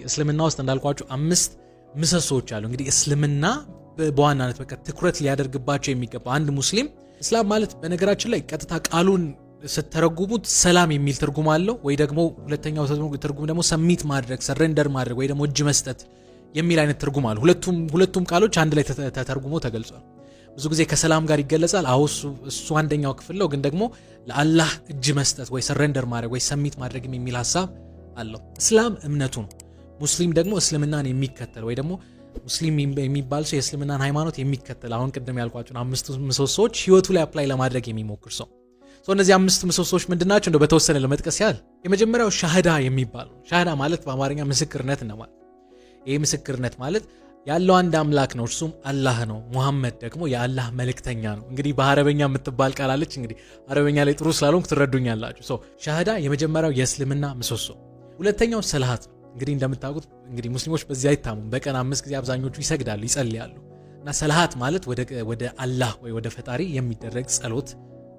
እስልምና ውስጥ እንዳልኳችሁ 5 ምሰሶች አሉ። እንግዲህ እስልምና በዋናነት በቃ ትኩረት ሊያደርግባቸው የሚገባ አንድ ሙስሊም እስላም ማለት በነገራችን ላይ ቀጥታ ቃሉን ስትተረጉሙት ሰላም የሚል ትርጉም አለው ወይ ደግሞ ሁለተኛው ትርጉም ደግሞ ሰሚት ማድረግ ሰሬንደር ማድረግ ወይ ደግሞ እጅ መስጠት የሚል አይነት ትርጉም አለው። ሁለቱም ቃሎች አንድ ላይ ተተርጉሞ ተገልጿል። ብዙ ጊዜ ከሰላም ጋር ይገለጻል። እሱ አንደኛው ክፍል ነው፣ ግን ደግሞ ለአላህ እጅ መስጠት ወይ ሰሬንደር ማድረግ ወይ ሰሚት ማድረግ የሚል ሐሳብ አለው። እስላም እምነቱ ነው። ሙስሊም ደግሞ እስልምናን የሚከተል ወይ ደግሞ ሙስሊም የሚባል ሰው የእስልምናን ሃይማኖት የሚከተል አሁን ቅድም ያልኳቸውን 5 ምሰሶች ህይወቱ ላይ አፕላይ ለማድረግ የሚሞክር ሰው። እነዚህ 5 ምሰሶች ምንድናቸው? እንደው በተወሰነ ለመጥቀስ ያህል የመጀመሪያው ሻሃዳ የሚባል ነው። ሻሃዳ ማለት በአማርኛ ምስክርነት ነው ማለት። ይሄ ምስክርነት ማለት ያለው አንድ አምላክ ነው፣ እርሱም አላህ ነው። ሙሐመድ ደግሞ የአላህ መልእክተኛ ነው። እንግዲህ በአረበኛ የምትባል ቃል አለች። እንግዲህ አረበኛ ላይ ጥሩ ስላልሆንኩ ትረዱኛላችሁ። ሻሃዳ የመጀመሪያው የእስልምና ምሰሶ። ሁለተኛው ሰላት ነው። እንግዲህ እንደምታውቁት እንግዲህ ሙስሊሞች በዚህ አይታሙም። በቀን 5 ጊዜ አብዛኞቹ ይሰግዳሉ፣ ይጸልያሉ። እና ሰላት ማለት ወደ አላህ ወይ ወደ ፈጣሪ የሚደረግ ጸሎት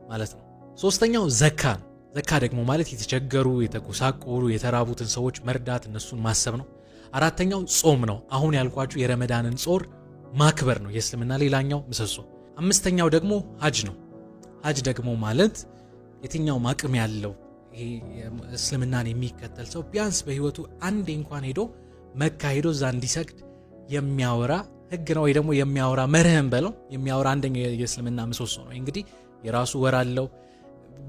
ማለት ነው። ሶስተኛው ዘካ ነው። ዘካ ደግሞ ማለት የተቸገሩ፣ የተጎሳቆሉ፣ የተራቡትን ሰዎች መርዳት፣ እነሱን ማሰብ ነው። አራተኛው ጾም ነው። አሁን ያልኳችሁ የረመዳንን ጾር ማክበር ነው የእስልምና ሌላኛው ምሰሶ። አምስተኛው ደግሞ ሀጅ ነው። ሀጅ ደግሞ ማለት የትኛው አቅም ያለው ይሄ እስልምናን የሚከተል ሰው ቢያንስ በህይወቱ አንዴ እንኳን ሄዶ መካ ሄዶ እዛ እንዲሰግድ የሚያወራ ህግ ነው ወይ ደግሞ የሚያወራ መርህም በለው የሚያወራ አንደኛው የእስልምና ምሰሶ ነው። እንግዲህ የራሱ ወር አለው።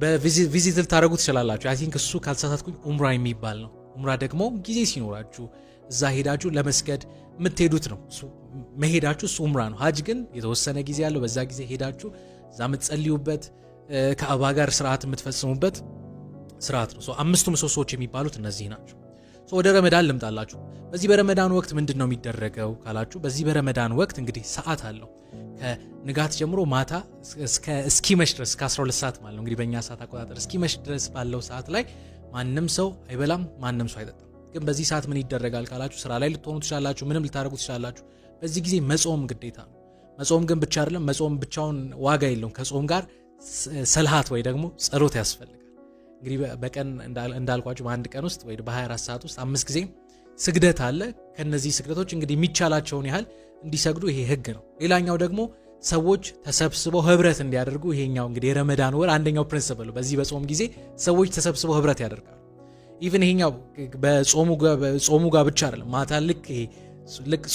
በቪዚት ልታደርጉ ትችላላችሁ። አይ ቲንክ እሱ ካልተሳሳትኩኝ ኡምራ የሚባል ነው። ኡምራ ደግሞ ጊዜ ሲኖራችሁ እዛ ሄዳችሁ ለመስገድ የምትሄዱት ነው። እሱ መሄዳችሁ እሱ ኡምራ ነው። ሀጅ ግን የተወሰነ ጊዜ ያለው በዛ ጊዜ ሄዳችሁ እዛ የምትጸልዩበት ከአባ ጋር ስርዓት የምትፈጽሙበት ስርዓት ነው። 5 ምሰሶች የሚባሉት እነዚህ ናቸው። ወደ ረመዳን ልምጣላችሁ። በዚህ በረመዳን ወቅት ምንድነው የሚደረገው ካላችሁ፣ በዚህ በረመዳን ወቅት እንግዲህ ሰዓት አለው። ከንጋት ጀምሮ ማታ እስኪመሽ ድረስ እስከ 12 ሰዓት ማለት ነው እንግዲህ በእኛ ሰዓት አቆጣጠር እስኪመሽ ድረስ ባለው ሰዓት ላይ ማንም ሰው አይበላም፣ ማንም ሰው አይጠጣም። ግን በዚህ ሰዓት ምን ይደረጋል ካላችሁ፣ ስራ ላይ ልትሆኑ ትችላላችሁ፣ ምንም ልታደርጉ ትችላላችሁ። በዚህ ጊዜ መጾም ግዴታ ነው። መጾም ግን ብቻ አይደለም፣ መጾም ብቻውን ዋጋ የለውም። ከጾም ጋር ሰልሃት ወይ ደግሞ ጸሎት ያስፈልጋል። እንግዲህ በቀን እንዳልኳችሁ በአንድ ቀን ውስጥ ወይ በ24 ሰዓት ውስጥ 5 ጊዜ ስግደት አለ። ከነዚህ ስግደቶች እንግዲህ የሚቻላቸውን ያህል እንዲሰግዱ ይሄ ህግ ነው። ሌላኛው ደግሞ ሰዎች ተሰብስበው ህብረት እንዲያደርጉ፣ ይሄኛው እንግዲህ የረመዳን ወር አንደኛው ፕሪንሲፕል። በዚህ በጾም ጊዜ ሰዎች ተሰብስበው ህብረት ያደርጋሉ። ኢቭን ይሄኛው በጾሙ ጋር ብቻ አይደለም። ማታ ልክ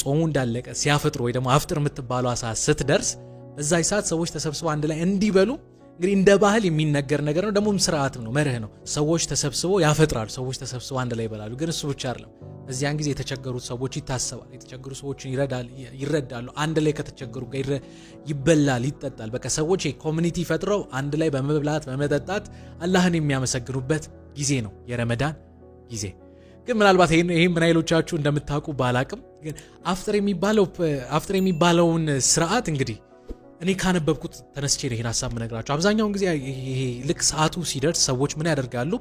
ጾሙ እንዳለቀ ሲያፈጥሩ ወይ ደግሞ አፍጥር የምትባለው ሰዓት ስትደርስ በዛይ ሰዓት ሰዎች ተሰብስበው አንድ ላይ እንዲበሉ እንግዲህ እንደ ባህል የሚነገር ነገር ነው። ደግሞም ስርዓትም ነው፣ መርህ ነው። ሰዎች ተሰብስበው ያፈጥራሉ፣ ሰዎች ተሰብስበው አንድ ላይ ይበላሉ። ግን እሱ ብቻ አይደለም። በዚያን ጊዜ የተቸገሩት ሰዎች ይታሰባል፣ የተቸገሩ ሰዎችን ይረዳሉ። አንድ ላይ ከተቸገሩ ጋር ይበላል፣ ይጠጣል። በቃ ሰዎች ኮሚኒቲ ፈጥረው አንድ ላይ በመብላት በመጠጣት አላህን የሚያመሰግኑበት ጊዜ ነው የረመዳን ጊዜ። ግን ምናልባት ይሄን ምን አይሎቻችሁ እንደምታውቁ ባላቅም፣ ግን አፍጥር የሚባለውን ስርዓት እንግዲህ እኔ ካነበብኩት ተነስቼ ነው ይሄን ሐሳብ ምነግራችሁ። አብዛኛውን ጊዜ ይሄ ልክ ሰዓቱ ሲደርስ ሰዎች ምን ያደርጋሉ?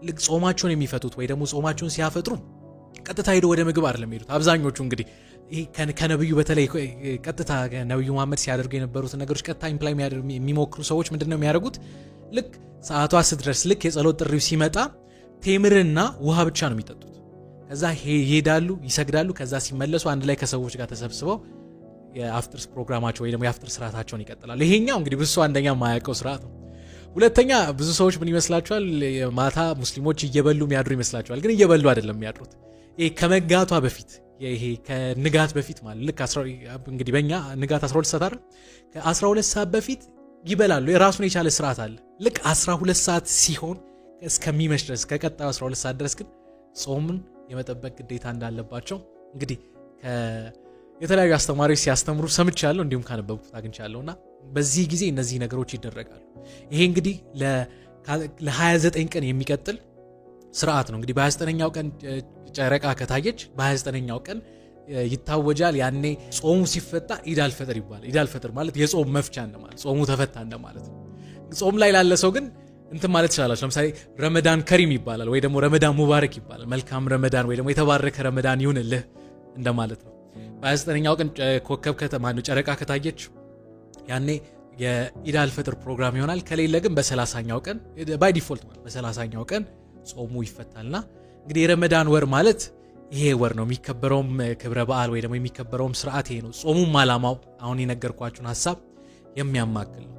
ልክ ጾማቸውን የሚፈቱት ወይ ደግሞ ጾማቸውን ሲያፈጥሩ ቀጥታ ሄዶ ወደ ምግብ አይደለም የሚሄዱት። አብዛኞቹ እንግዲህ ይሄ ከነብዩ በተለይ ቀጥታ ነብዩ መሐመድ ሲያደርጉ የነበሩት ነገሮች ቀጥታ ኢምፕላይ የሚሞክሩ ሰዎች ምንድነው የሚያደርጉት? ልክ ሰዓቷ ስትደርስ ልክ የጸሎት ጥሪው ሲመጣ ቴምርና ውሃ ብቻ ነው የሚጠጡት። ከዛ ይሄዳሉ፣ ይሰግዳሉ። ከዛ ሲመለሱ አንድ ላይ ከሰዎች ጋር ተሰብስበው የአፍጥር ፕሮግራማቸው ወይ ደግሞ የአፍጥር ስርዓታቸውን ይቀጥላሉ። ይሄኛው እንግዲህ ብዙ አንደኛ ማያውቀው ስርዓት ነው። ሁለተኛ ብዙ ሰዎች ምን ይመስላቸዋል? ማታ ሙስሊሞች እየበሉ የሚያድሩ ይመስላቸዋል። ግን እየበሉ አይደለም የሚያድሩት። ይሄ ከመጋቷ በፊት ይሄ ከንጋት በፊት ማለት ልክ እንግዲህ በእኛ ንጋት 12 ሰዓት አይደል? ከ12 ሰዓት በፊት ይበላሉ። የራሱን የቻለ ስርዓት አለ። ልክ 12 ሰዓት ሲሆን እስከሚመሽ ድረስ ከቀጣዩ 12 ሰዓት ድረስ ግን ጾምን የመጠበቅ ግዴታ እንዳለባቸው እንግዲህ የተለያዩ አስተማሪዎች ሲያስተምሩ ሰምቻለሁ፣ እንዲሁም ካነበብኩት አግኝቻለሁና በዚህ ጊዜ እነዚህ ነገሮች ይደረጋሉ። ይሄ እንግዲህ ለ29 ቀን የሚቀጥል ስርዓት ነው። እንግዲህ በ29ኛው ቀን ጨረቃ ከታየች በ29ኛው ቀን ይታወጃል። ያኔ ጾሙ ሲፈታ ኢድ አልፈጥር ይባላል። ኢድ አልፈጥር ማለት የጾም መፍቻ እንደማለት፣ ጾሙ ተፈታ እንደማለት ነው። ጾም ላይ ላለ ሰው ግን እንትን ማለት ይችላል። ለምሳሌ ረመዳን ከሪም ይባላል ወይ ደግሞ ረመዳን ሙባረክ ይባላል። መልካም ረመዳን ወይ ደግሞ የተባረከ ረመዳን ይሁንልህ እንደማለት ነው። በ29ኛው ቀን ኮከብ ጨረቃ ከታየች ያኔ የኢድ አልፈጥር ፕሮግራም ይሆናል። ከሌለ ግን በ30ኛው ቀን ባይ ዲፎልት ማለት በ30ኛው ቀን ጾሙ ይፈታልና እንግዲህ የረመዳን ወር ማለት ይሄ ወር ነው የሚከበረውም ክብረ በዓል ወይ ደግሞ የሚከበረውም ስርዓት ይሄ ነው ጾሙም ዓላማው አሁን የነገርኳችሁን ሐሳብ የሚያማክል ነው